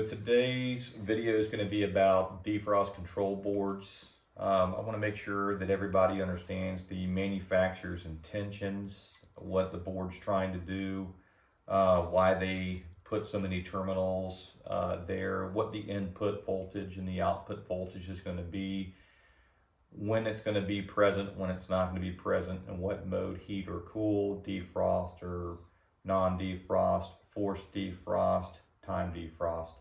today's video is going to be about defrost control boards. I want to make sure that everybody understands the manufacturer's intentions, what the board's trying to do, why they put so many terminals there, what the input voltage and the output voltage is going to be, when it's going to be present, when it's not going to be present, and what mode, heat or cool, defrost or non-defrost, forced defrost, time defrost.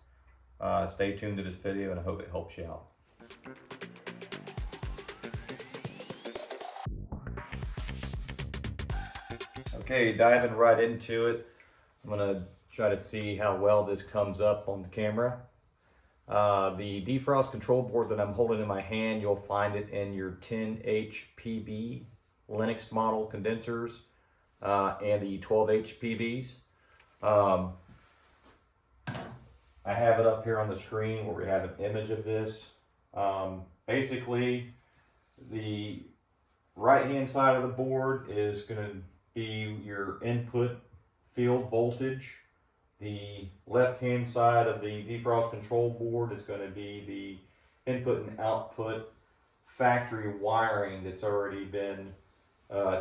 Stay tuned to this video and I hope it helps you out. Okay, diving right into it. I'm going to try to see how well this comes up on the camera. The defrost control board that I'm holding in my hand, you'll find it in your 10H PB Lennox model condensers and the 12H PBs. I have it up here on the screen where we have an image of this. Basically, the right-hand side of the board is going to be your input field voltage. The left-hand side of the defrost control board is going to be the input and output factory wiring that's already been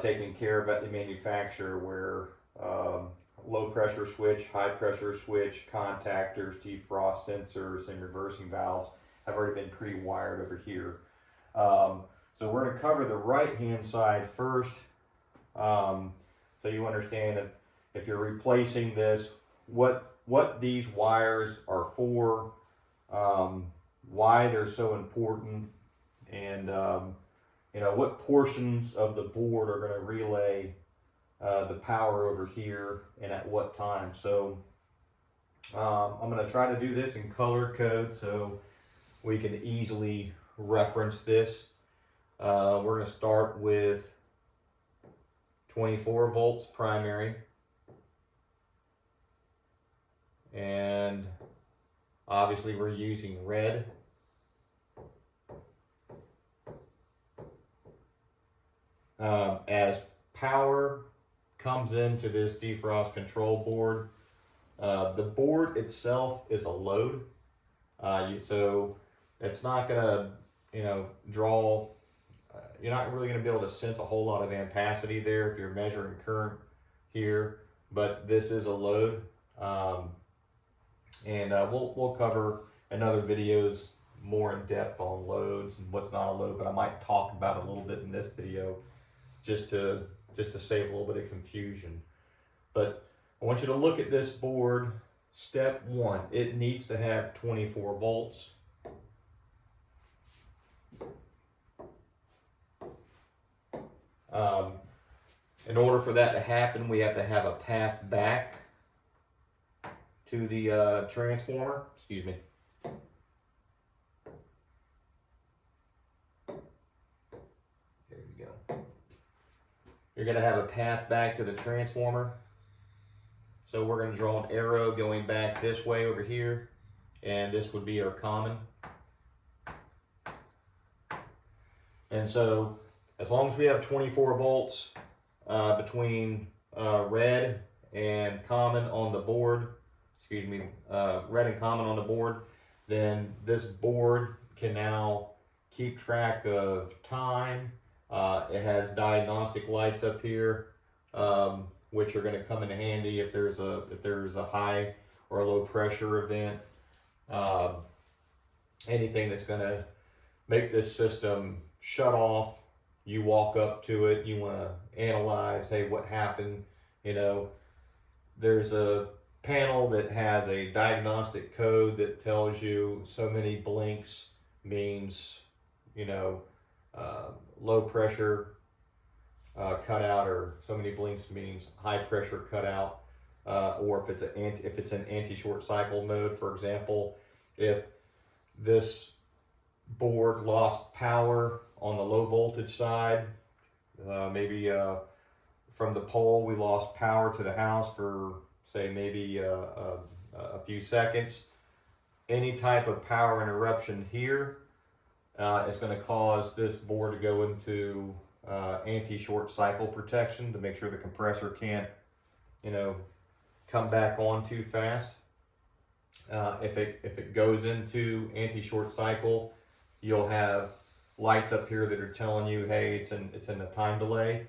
taken care of at the manufacturer, where low pressure switch, high pressure switch, contactors, defrost sensors, and reversing valves have already been pre-wired over here. So we're going to cover the right-hand side first, so you understand if you're replacing this, what these wires are for, why they're so important, and you know, what portions of the board are going to relay the power over here and at what time. So I'm going to try to do this in color code so we can easily reference this. We're going to start with 24 volts primary, and obviously we're using red. As power comes into this defrost control board, the board itself is a load, so it's not going to draw, you're not really going to be able to sense a whole lot of ampacity there if you're measuring current here, but this is a load. And we'll cover in other videos more in depth on loads and what's not a load, but I might talk about it a little bit in this video just to save a little bit of confusion. But I want you to look at this board. Step one, it needs to have 24 volts. In order for that to happen, we have to have a path back to the transformer. Excuse me. There we go. You're going to have a path back to the transformer. So we're going to draw an arrow going back this way over here, and this would be our common. And so as long as we have 24 volts between red and common on the board, red and common on the board, then this board can now keep track of time. It has diagnostic lights up here, which are going to come in handy if there's a high or a low pressure event. Anything that's going to make this system shut off. You walk up to it, you want to analyze, hey, what happened? There's a panel that has a diagnostic code that tells you so many blinks means, low pressure cutout, or so many blinks means high pressure cutout, or if it's an anti-short cycle mode. For example, if this board lost power on the low voltage side, maybe from the pole we lost power to the house for say maybe a few seconds, any type of power interruption here is going to cause this board to go into anti-short cycle protection to make sure the compressor can't come back on too fast. If it goes into anti-short cycle, you'll have lights up here that are telling you, hey, it's in a time delay.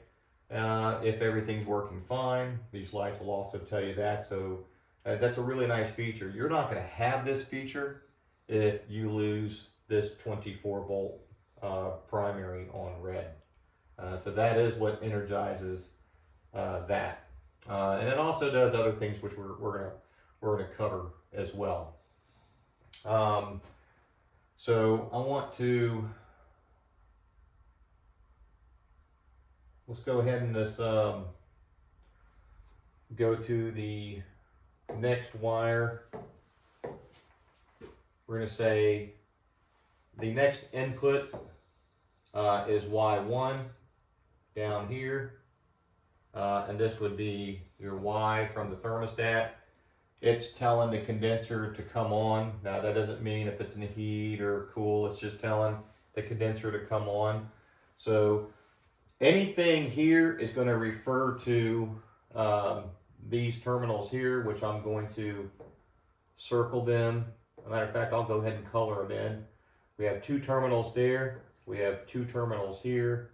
If everything's working fine, these lights will also tell you that. So that's a really nice feature. You're not going to have this feature if you lose this 24 volt primary on red. So that is what energizes that. And it also does other things which we're gonna cover as well. So I want to, let's go ahead and just go to the next wire. We're gonna say the next input is Y1 down here. And this would be your Y from the thermostat. It's telling the condenser to come on. Now that doesn't mean if it's in heat or cool, it's just telling the condenser to come on. So anything here is going to refer to these terminals here, which I'm going to circle them. As a matter of fact, I'll go ahead and color them in. We have 2 terminals there. We have 2 terminals here.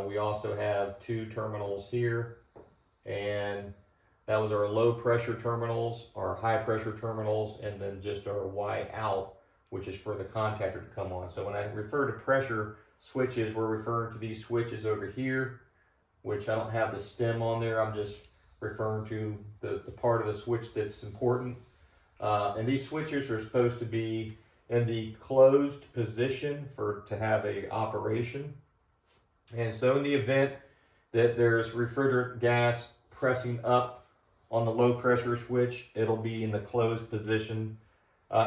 We also have 2 terminals here, and that was our low pressure terminals, our high pressure terminals, and then just our Y out, which is for the contactor to come on. So when I refer to pressure switches, we're referring to these switches over here, which I don't have the stem on there. I'm just referring to the part of the switch that's important. And these switches are supposed to be in the closed position to have a operation. And so in the event that there's refrigerant gas pressing up on the low pressure switch, it'll be in the closed position.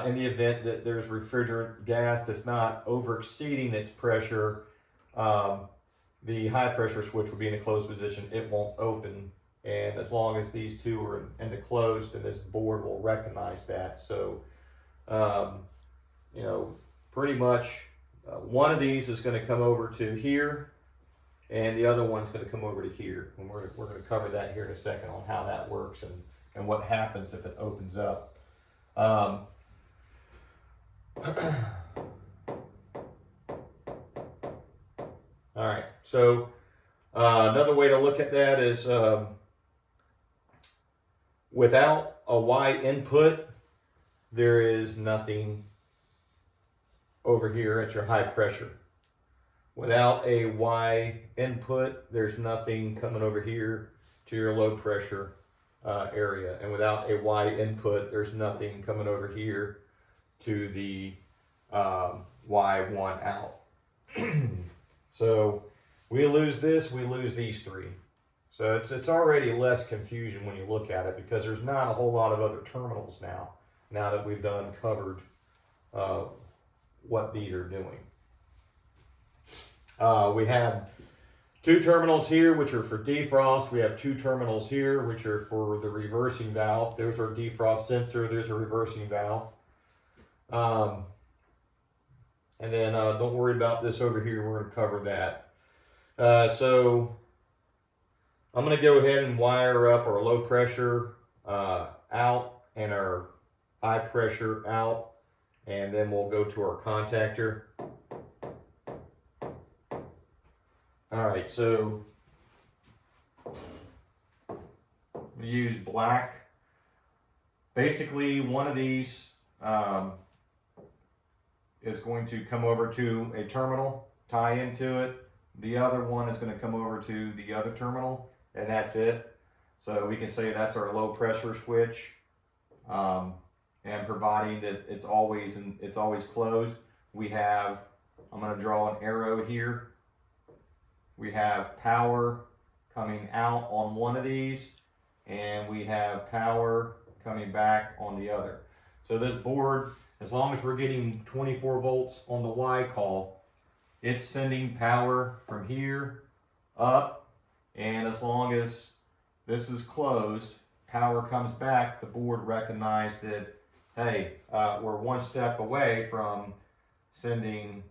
In the event that there's refrigerant gas that's not over exceeding its pressure, the high pressure switch will be in a closed position. It won't open. And as long as these 2 are in the closed, then this board will recognize that. So, you know, pretty much one of these is going to come over to here, and the other one's going to come over to here. And we're going to cover that here in a second on how that works and what happens if it opens up. All right, so another way to look at that is without a Y input, there is nothing over here at your high pressure. Without a Y input, there's nothing coming over here to your low pressure area. And without a Y input, there's nothing coming over here to the Y1 out. So we lose this, we lose these 3. So it's already less confusion when you look at it, because there's not a whole lot of other terminals now that we've done covered what these are doing. We have 2 terminals here, which are for defrost. We have 2 terminals here, which are for the reversing valve. There's our defrost sensor. There's a reversing valve. And then don't worry about this over here. We're going to cover that. So I'm going to go ahead and wire up our low pressure out and our high pressure out. And then we'll go to our contactor. All right, so we use black. Basically, one of these is going to come over to a terminal, tie into it. The other one is going to come over to the other terminal, and that's it. So we can say that's our low pressure switch. And providing that it's always closed, we have, I'm going to draw an arrow here. We have power coming out on one of these, and we have power coming back on the other. So this board, as long as we're getting 24 volts on the Y call, it's sending power from here up, and as long as this is closed, power comes back, the board recognized that, hey, we're one step away from sending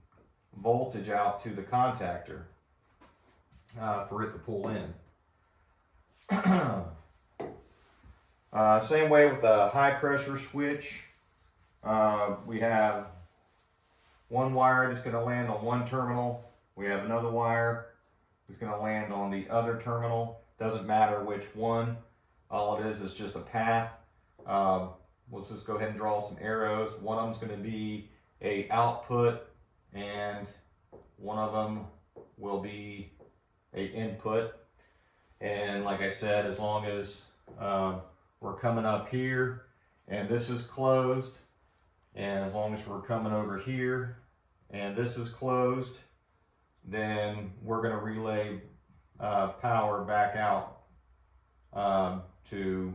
voltage out to the contactor. For it to pull in. Same way with the high pressure switch. We have one wire that's going to land on one terminal. We have another wire that's going to land on the other terminal. Doesn't matter which one. All it is just a path. We'll just go ahead and draw some arrows. One of them's going to be a output, and one of them will be a input. And like I said, as long as we're coming up here and this is closed, and as long as we're coming over here and this is closed, then we're going to relay power back out to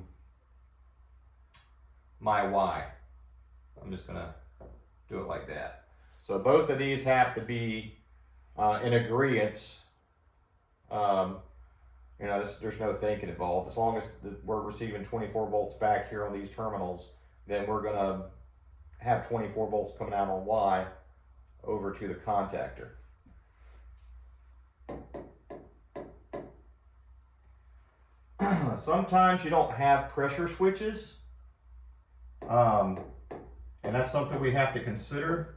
my Y. I'm just going to do it like that. So both of these have to be in agreement. You know, there's no thinking involved. As long as we're receiving 24 volts back here on these terminals, then we're going to have 24 volts coming out on Y over to the contactor. Sometimes you don't have pressure switches, and that's something we have to consider.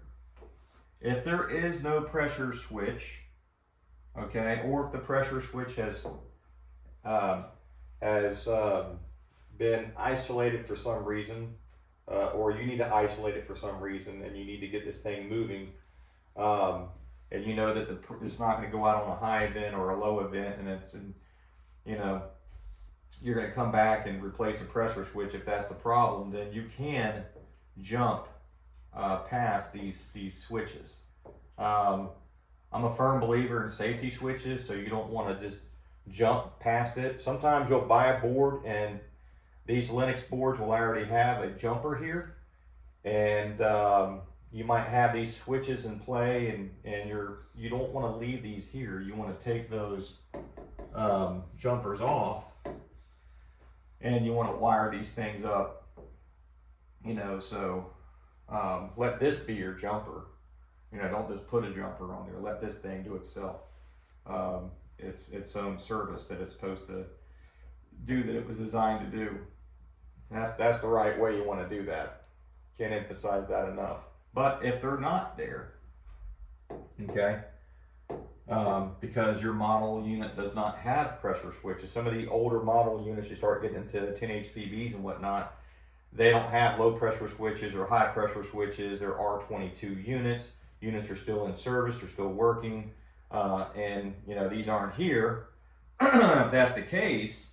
If there is no pressure switch, okay, or if the pressure switch has been isolated for some reason, or you need to isolate it for some reason, and you need to get this thing moving, and you know that it's not going to go out on a high event or a low event, and it's, you know, you're going to come back and replace the pressure switch. If that's the problem, then you can jump past these switches. I'm a firm believer in safety switches, so you don't want to just jump past it. Sometimes you'll buy a board, and these Lennox boards will already have a jumper here, and you might have these switches in play, and you don't want to leave these here. You want to take those jumpers off, and you want to wire these things up, you know, so let this be your jumper. You know, don't just put a jumper on there. Let this thing do itself. It's its own service that it's supposed to do, that it was designed to do. And that's the right way you want to do that. Can't emphasize that enough. But if they're not there, okay, because your model unit does not have pressure switches. Some of the older model units, you start getting into 10 HPBs and whatnot, they don't have low pressure switches or high pressure switches. There are 22 units. Units are still in service, they're still working, and you know, these aren't here. If that's the case,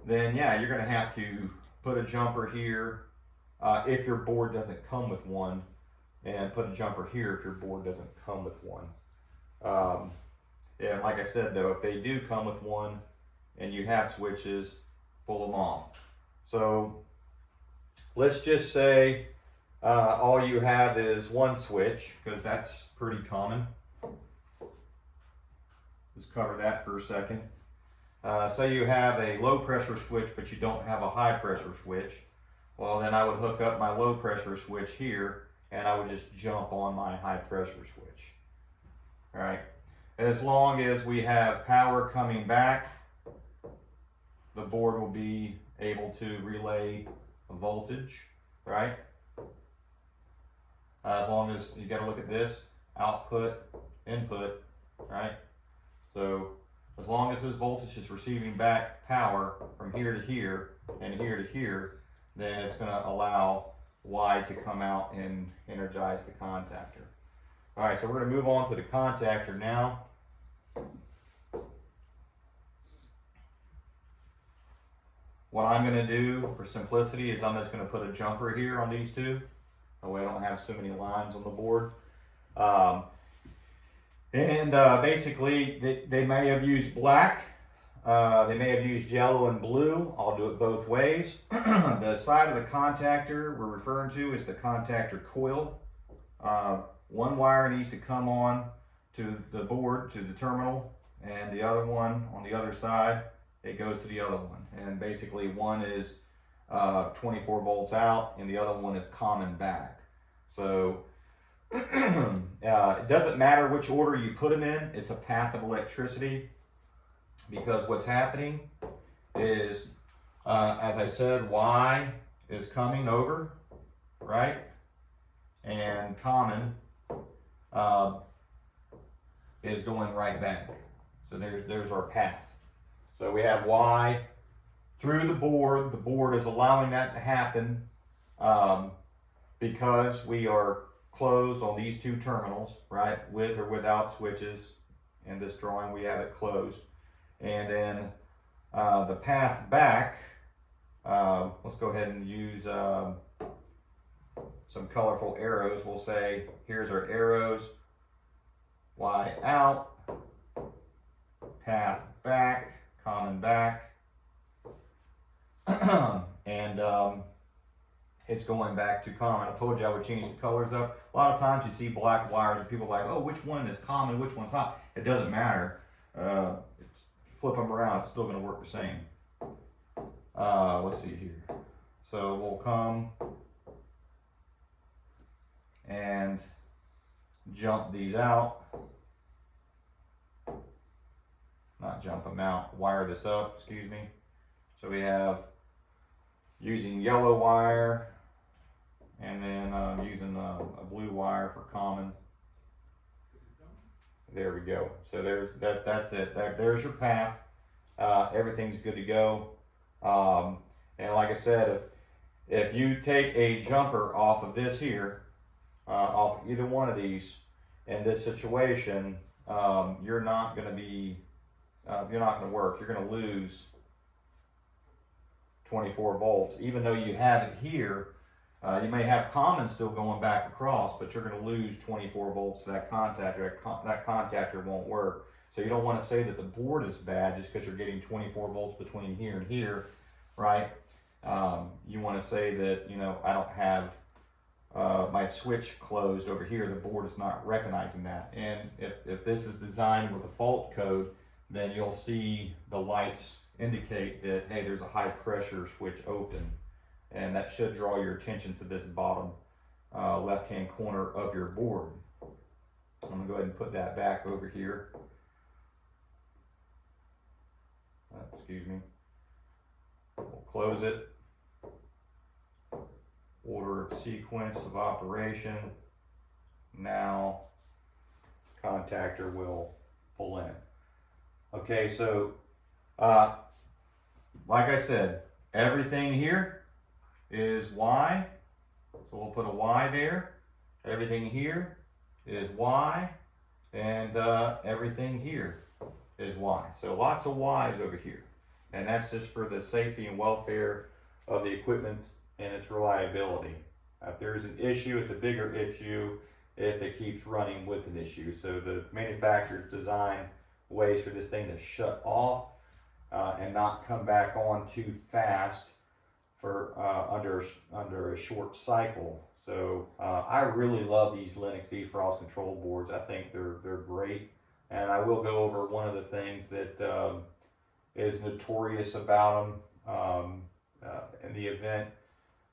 then yeah, you're going to have to put a jumper here if your board doesn't come with one, and put a jumper here if your board doesn't come with one. And like I said though, if they do come with one and you have switches, pull them off. So let's just say all you have is one switch, because that's pretty common. Just cover that for a second. Say you have a low pressure switch, but you don't have a high pressure switch. Well, then I would hook up my low pressure switch here, and I would just jump on my high pressure switch. All right. As long as we have power coming back, the board will be able to relay a voltage, right? As long as, you got to look at this, output, input, right? So as long as this voltage is receiving back power from here to here and here to here, then it's going to allow Y to come out and energize the contactor. All right, so we're going to move on to the contactor now. What I'm going to do for simplicity is I'm just going to put a jumper here on these two. That way I don't have so many lines on the board. Basically, they may have used black. They may have used yellow and blue. I'll do it both ways. The side of the contactor we're referring to is the contactor coil. One wire needs to come on to the board, to the terminal, and the other one on the other side, it goes to the other one. And basically one is 24 volts out, and the other one is common back. So it doesn't matter which order you put them in, it's a path of electricity, because what's happening is As I said, Y is coming over, right? And common is going right back. So there's our path. So we have Y through the board is allowing that to happen because we are closed on these two terminals, right? With or without switches. In this drawing we have it closed. And then the path back, let's go ahead and use some colorful arrows. We'll say, here's our arrows, Y out, path back, common back, and it's going back to common. I told you I would change the colors up. A lot of times you see black wires and people are like, oh, which one is common, which one's hot? It doesn't matter. Flip them around, it's still going to work the same. Let's see here. So we'll come and jump these out. Not jump them out, wire this up, excuse me. So we have using yellow wire and then using a blue wire for common. There we go. So that's it. There's your path. Everything's good to go. And like I said, if you take a jumper off of this here, off either one of these in this situation, you're not going to work. You're going to lose 24 volts. Even though you have it here, you may have common still going back across, but you're going to lose 24 volts to that contactor. That contactor won't work. So you don't want to say that the board is bad just because you're getting 24 volts between here and here, right? You want to say that, you know, I don't have my switch closed over here. The board is not recognizing that. And if this is designed with a fault code, then you'll see the lights indicate that, hey, there's a high pressure switch open. And that should draw your attention to this bottom left-hand corner of your board. I'm going to go ahead and put that back over here. Excuse me. We'll close it. Order of sequence of operation. Now, contactor will pull in. Okay, so like I said, everything here is Y, so we'll put a Y there. Everything here is Y, and everything here is Y. So lots of Y's over here, and that's just for the safety and welfare of the equipment and its reliability. If there's an issue, it's a bigger issue if it keeps running with an issue. So the manufacturers design ways for this thing to shut off and not come back on too fast for under a short cycle. So I really love these Lennox Defrost control boards. I think they're great, and I will go over one of the things that is notorious about them in the event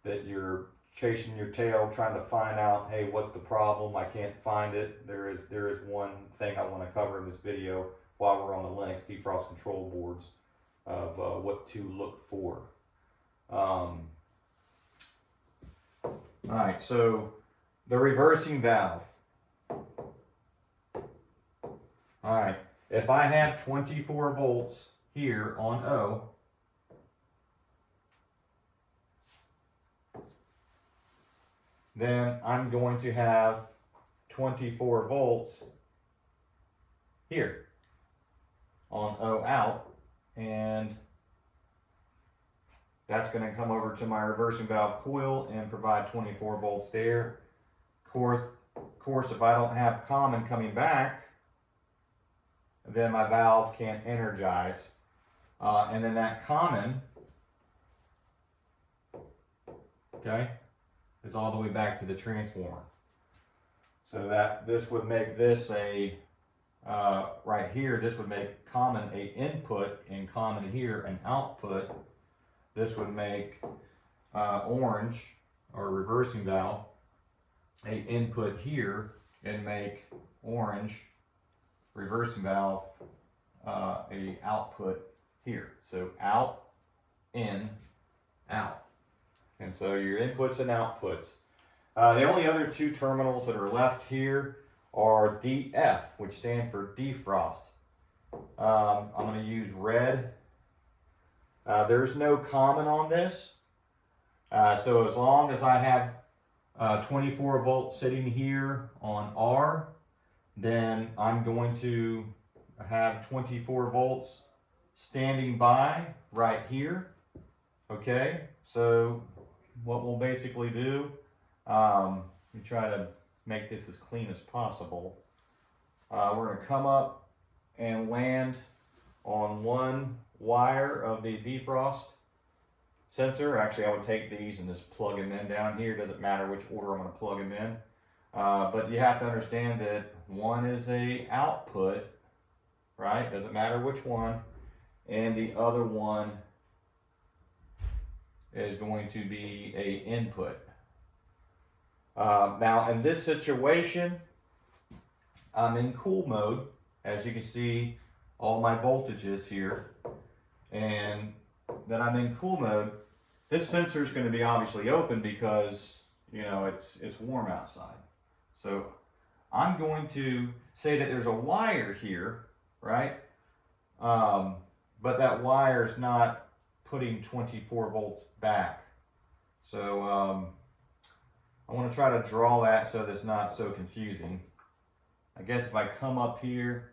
that you're chasing your tail trying to find out, hey, what's the problem? I can't find it. There is one thing I want to cover in this video while we're on the Lennox Defrost control boards of what to look for. Alright, so the reversing valve. Alright, if I have 24 volts here on O, then I'm going to have 24 volts here on O out, and that's going to come over to my reversing valve coil and provide 24 volts there. Of course, if I don't have common coming back, then my valve can't energize. And then that common, okay, is all the way back to the transformer. So that this would make this a, right here, this would make common a input and common here an output. This would make orange, or reversing valve, a input here, and make orange reversing valve a output here. So out in, out. And so your inputs and outputs. The only other two terminals that are left here are DF, which stand for defrost. I'm going to use red. There's no common on this. So as long as I have 24 volts sitting here on R, then I'm going to have 24 volts standing by right here. Okay, so what we'll basically do, we try to make this as clean as possible. We're going to come up and land on one wire of the defrost sensor. Actually, I would take these and just plug them in down here. Doesn't matter which order I'm going to plug them in. But you have to understand that one is a output, right? Doesn't matter which one. And the other one is going to be a input. Now in this situation, I'm in cool mode. As you can see, all my voltages here, and that I'm in cool mode. This sensor is going to be obviously open because, you know, it's warm outside. So I'm going to say that there's a wire here, right? But that wire is not putting 24 volts back. So I want to try to draw that so that it's not so confusing. I guess if I come up here,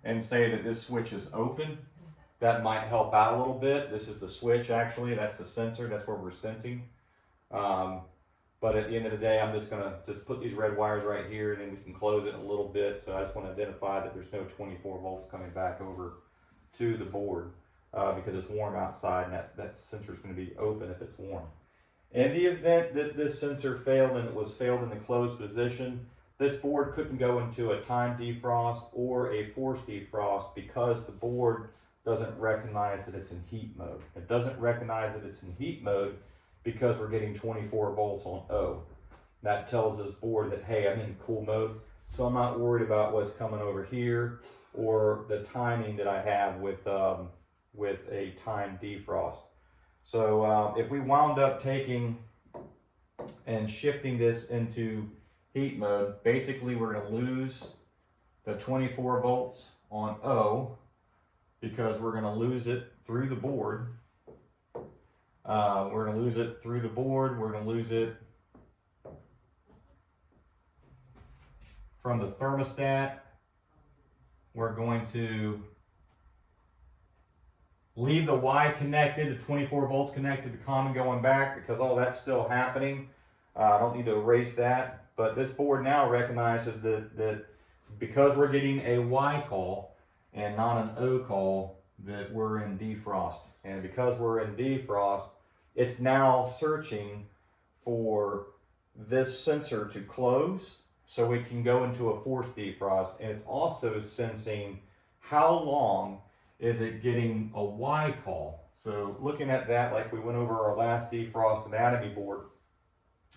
and say that this switch is open, that might help out a little bit. This is the switch actually, that's the sensor, that's where we're sensing. But at the end of the day, I'm just gonna put these red wires right here and then we can close it in a little bit. So I just want to identify that there's no 24 volts coming back over to the board because it's warm outside and that sensor is going to be open if it's warm. In the event that this sensor failed and it was failed in the closed position, this board couldn't go into a time defrost or a forced defrost because the board doesn't recognize that it's in heat mode. It doesn't recognize that it's in heat mode because we're getting 24 volts on O. That tells this board that, hey, I'm in cool mode, so I'm not worried about what's coming over here or the timing that I have with a time defrost. So if we wound up taking and shifting this into heat mode, basically we're going to lose the 24 volts on O because we're going to lose it through the board. We're going to lose it through the board. We're going to lose it from the thermostat. We're going to leave the Y connected, the 24 volts connected, the common going back because all that's still happening. I don't need to erase that, but this board now recognizes that because we're getting a Y call and not an O call, that we're in defrost. And because we're in defrost, it's now searching for this sensor to close so we can go into a forced defrost. And it's also sensing how long is it getting a Y call. So looking at that, like we went over our last defrost anatomy board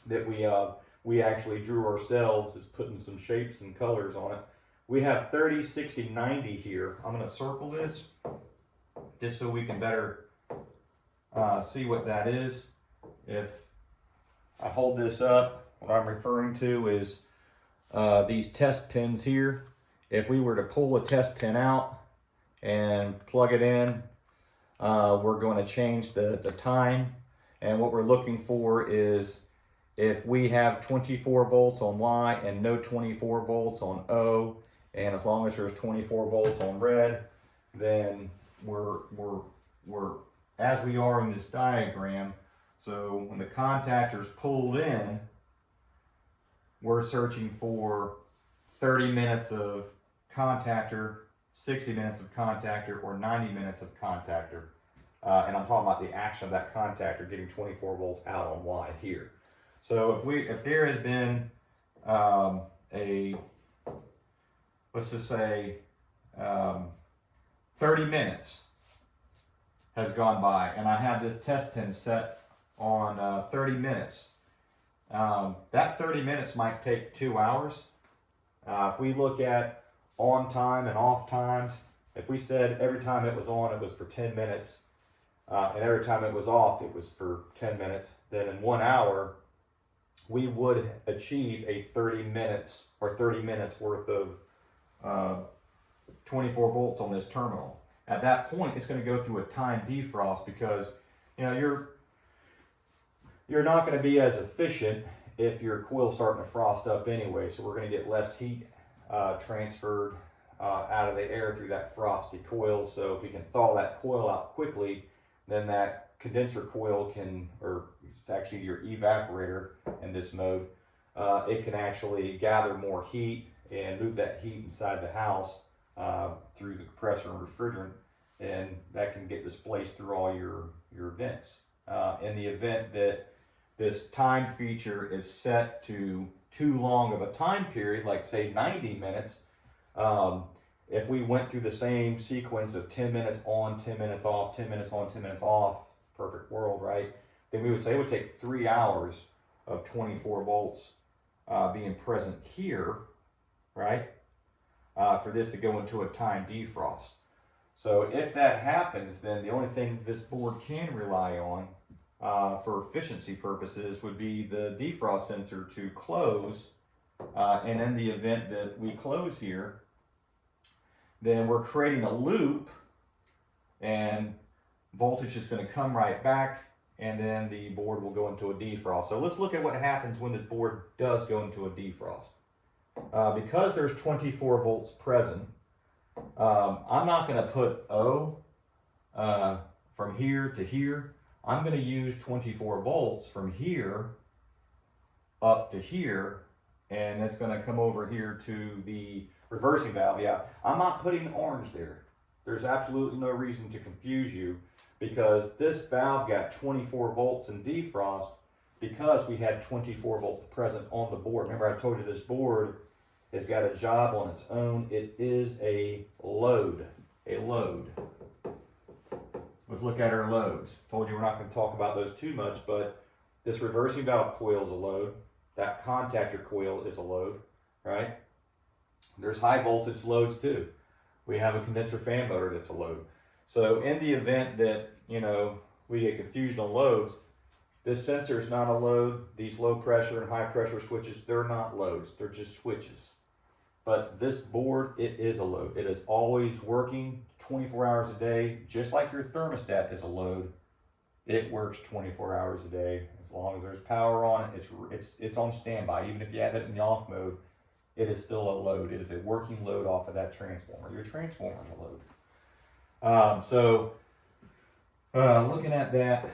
that we actually drew ourselves, is putting some shapes and colors on it. We have 30, 60, 90 here. I'm going to circle this just so we can better see what that is. If I hold this up, what I'm referring to is these test pins here. If we were to pull a test pin out and plug it in, we're going to change the time. And what we're looking for is if we have 24 volts on Y and no 24 volts on O, and as long as there's 24 volts on red, then we're as we are in this diagram. So when the contactor's pulled in, we're searching for 30 minutes of contactor, 60 minutes of contactor, or 90 minutes of contactor. And I'm talking about the action of that contactor getting 24 volts out on Y here. So if there has been let's just say 30 minutes has gone by and I have this test pin set on 30 minutes, that 30 minutes might take 2 hours. If we look at on time and off times, if we said every time it was on, it was for 10 minutes, and every time it was off, it was for 10 minutes, then in 1 hour, we would achieve a 30 minutes or 30 minutes worth of 24 volts on this terminal. At that point, it's going to go through a time defrost because, you know, you're not going to be as efficient if your coil's starting to frost up anyway. So we're going to get less heat transferred out of the air through that frosty coil. So if we can thaw that coil out quickly, then that condenser coil can, or it's actually your evaporator in this mode, it can actually gather more heat and move that heat inside the house through the compressor and refrigerant, and that can get displaced through all your vents. In the event that this time feature is set to too long of a time period, like say 90 minutes, if we went through the same sequence of 10 minutes on, 10 minutes off, 10 minutes on, 10 minutes off, perfect world, right? Then we would say it would take 3 hours of 24 volts being present here, right? For this to go into a time defrost. So if that happens, then the only thing this board can rely on for efficiency purposes would be the defrost sensor to close, and in the event that we close here, then we're creating a loop and voltage is going to come right back, and then the board will go into a defrost. So let's look at what happens when this board does go into a defrost. Because there's 24 volts present, I'm not going to put O from here to here. I'm going to use 24 volts from here up to here, and it's going to come over here to the reversing valve. Yeah, I'm not putting orange there. There's absolutely no reason to confuse you, because this valve got 24 volts in defrost because we had 24 volts present on the board. Remember, I told you this board has got a job on its own. It is a load. Let's look at our loads. Told you we're not going to talk about those too much, but this reversing valve coil is a load. That contactor coil is a load, right? There's high voltage loads too. We have a condenser fan motor that's a load. So in the event that, you know, we get confused on loads, this sensor is not a load. These low pressure and high pressure switches, they're not loads. They're just switches. But this board, it is a load. It is always working 24 hours a day, just like your thermostat is a load. It works 24 hours a day. As long as there's power on it, it's on standby. Even if you have it in the off mode, it is still a load. It is a working load off of that transformer. Your transformer is a load. Looking at that,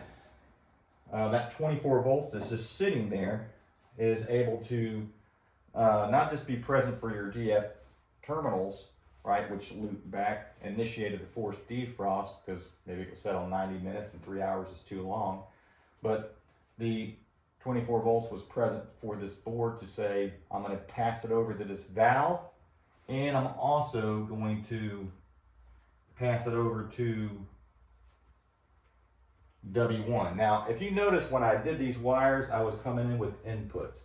that 24 volts that's just sitting there is able to not just be present for your DF terminals, right, which loop back, initiated the forced defrost because maybe it was set on 90 minutes and 3 hours is too long, but the 24 volts was present for this board to say, I'm going to pass it over to this valve, and I'm also going to pass it over to W1. Now, if you notice when I did these wires, I was coming in with inputs.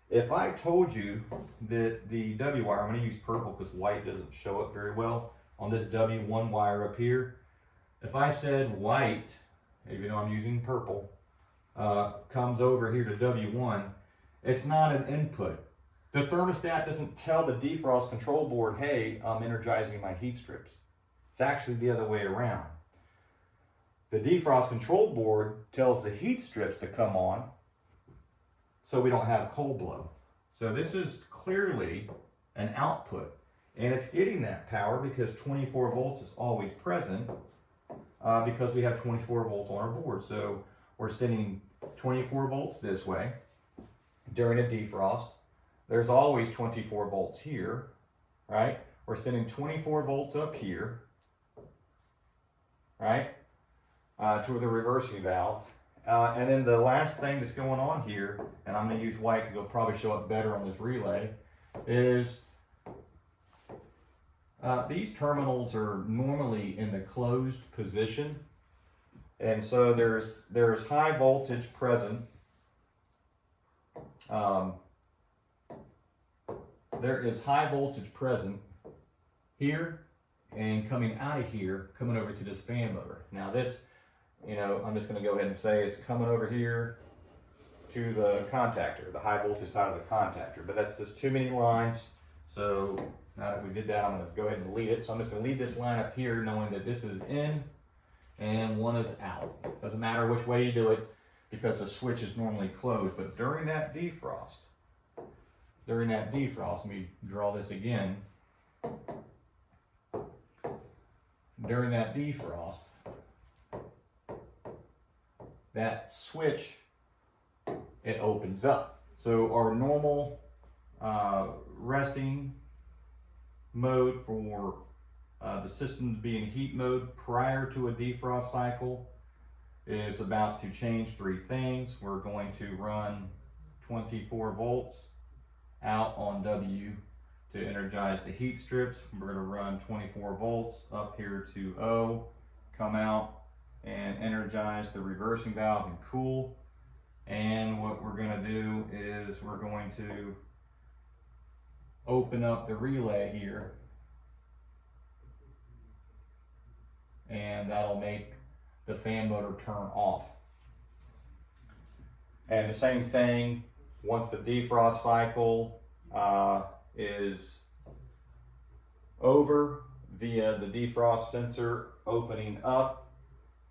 If I told you that the W wire, I'm going to use purple because white doesn't show up very well on this W1 wire up here. If I said white, even though I'm using purple, comes over here to W1, it's not an input. The thermostat doesn't tell the defrost control board, hey, I'm energizing my heat strips. It's actually the other way around. The defrost control board tells the heat strips to come on so we don't have cold blow. So this is clearly an output, and it's getting that power because 24 volts is always present because we have 24 volts on our board. So we're sending 24 volts this way during a defrost. There's always 24 volts here, right? We're sending 24 volts up here, right, to the reversing valve. And then the last thing that's going on here, and I'm going to use white because it'll probably show up better on this relay, is these terminals are normally in the closed position. And so there's high voltage present there is high voltage present here and coming out of here, coming over to this fan motor. Now this, I'm just going to go ahead and say it's coming over here to the contactor, the high voltage side of the contactor, but that's just too many lines. So now that we did that, I'm going to go ahead and delete it. So I'm just going to leave this line up here knowing that this is in and one is out. Doesn't matter which way you do it because the switch is normally closed, but during that defrost, let me draw this again. During that defrost, that switch, it opens up. So our normal resting mode for the system to be in heat mode prior to a defrost cycle is about to change 3 things. We're going to run 24 volts out on W to energize the heat strips. We're going to run 24 volts up here to O, come out and energize the reversing valve and cool. And what we're going to do is we're going to open up the relay here, and that'll make the fan motor turn off. And the same thing once the defrost cycle is over via the defrost sensor opening up,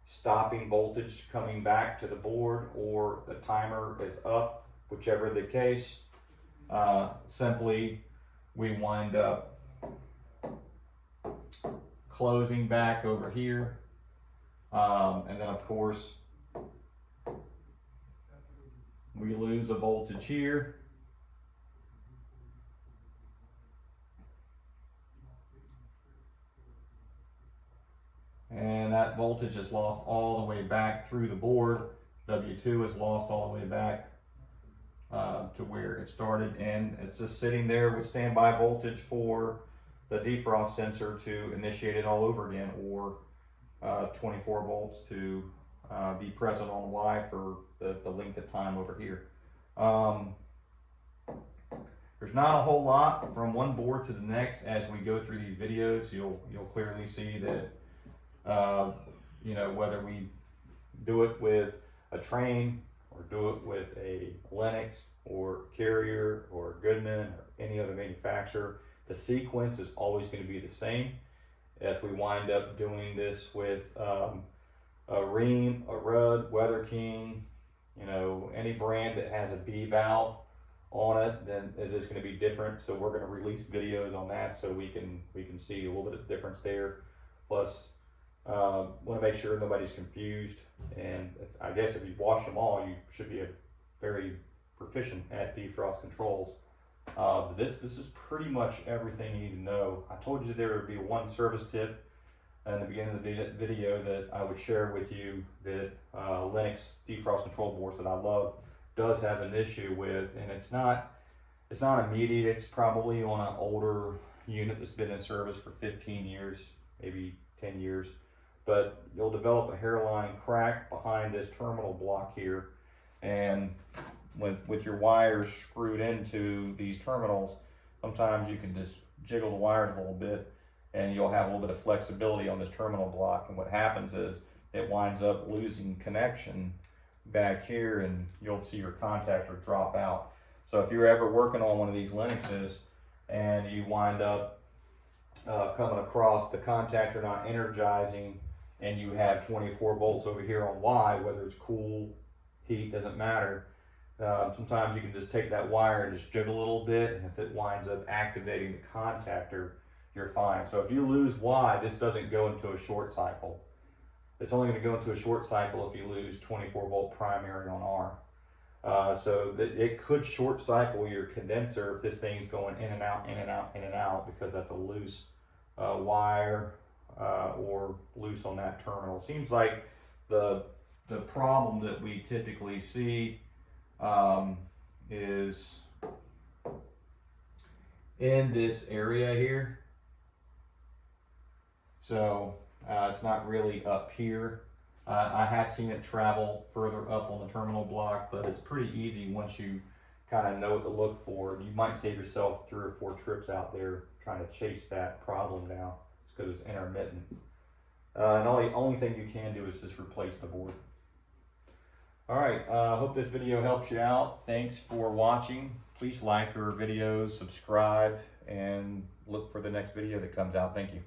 stopping voltage coming back to the board, or the timer is up, whichever the case. Simply we wind up closing back over here, and then of course we lose a voltage here. And that voltage is lost all the way back through the board. W2 is lost all the way back to where it started, and it's just sitting there with standby voltage for the defrost sensor to initiate it all over again, or 24 volts to be present on Y for the length of time over here. There's not a whole lot from one board to the next. As we go through these videos, you'll clearly see that whether we do it with a Train or do it with a Lennox or Carrier or Goodman or any other manufacturer, the sequence is always going to be the same. If we wind up doing this with a Rheem, a Rudd, Weather King, any brand that has a B valve on it, then it is going to be different. So we're going to release videos on that so we can see a little bit of difference there. Plus, want to make sure nobody's confused, and I guess if you wash them all, you should be very proficient at defrost controls. But this is pretty much everything you need to know. I told you there would be one service tip in the beginning of the video that I would share with you that Lennox defrost control boards that I love does have an issue with, and it's not immediate. It's probably on an older unit that's been in service for 15 years, maybe 10 years. But you'll develop a hairline crack behind this terminal block here, and with your wires screwed into these terminals, sometimes you can just jiggle the wires a little bit and you'll have a little bit of flexibility on this terminal block, and what happens is it winds up losing connection back here, and you'll see your contactor drop out. So if you're ever working on one of these Lennoxes and you wind up coming across the contactor not energizing, and you have 24 volts over here on Y, whether it's cool, heat, doesn't matter. Sometimes you can just take that wire and just jiggle a little bit, and if it winds up activating the contactor, you're fine. So if you lose Y, this doesn't go into a short cycle. It's only going to go into a short cycle if you lose 24 volt primary on R. So that it could short cycle your condenser if this thing's going in and out, in and out, in and out, because that's a loose wire or loose on that terminal. Seems like the problem that we typically see is in this area here. So it's not really up here. I have seen it travel further up on the terminal block, but it's pretty easy once you kind of know what to look for. You might save yourself 3 or 4 trips out there trying to chase that problem down because it's intermittent. And only thing you can do is just replace the board. All right, hope this video helps you out. Thanks for watching. Please like our videos, subscribe, and look for the next video that comes out. Thank you.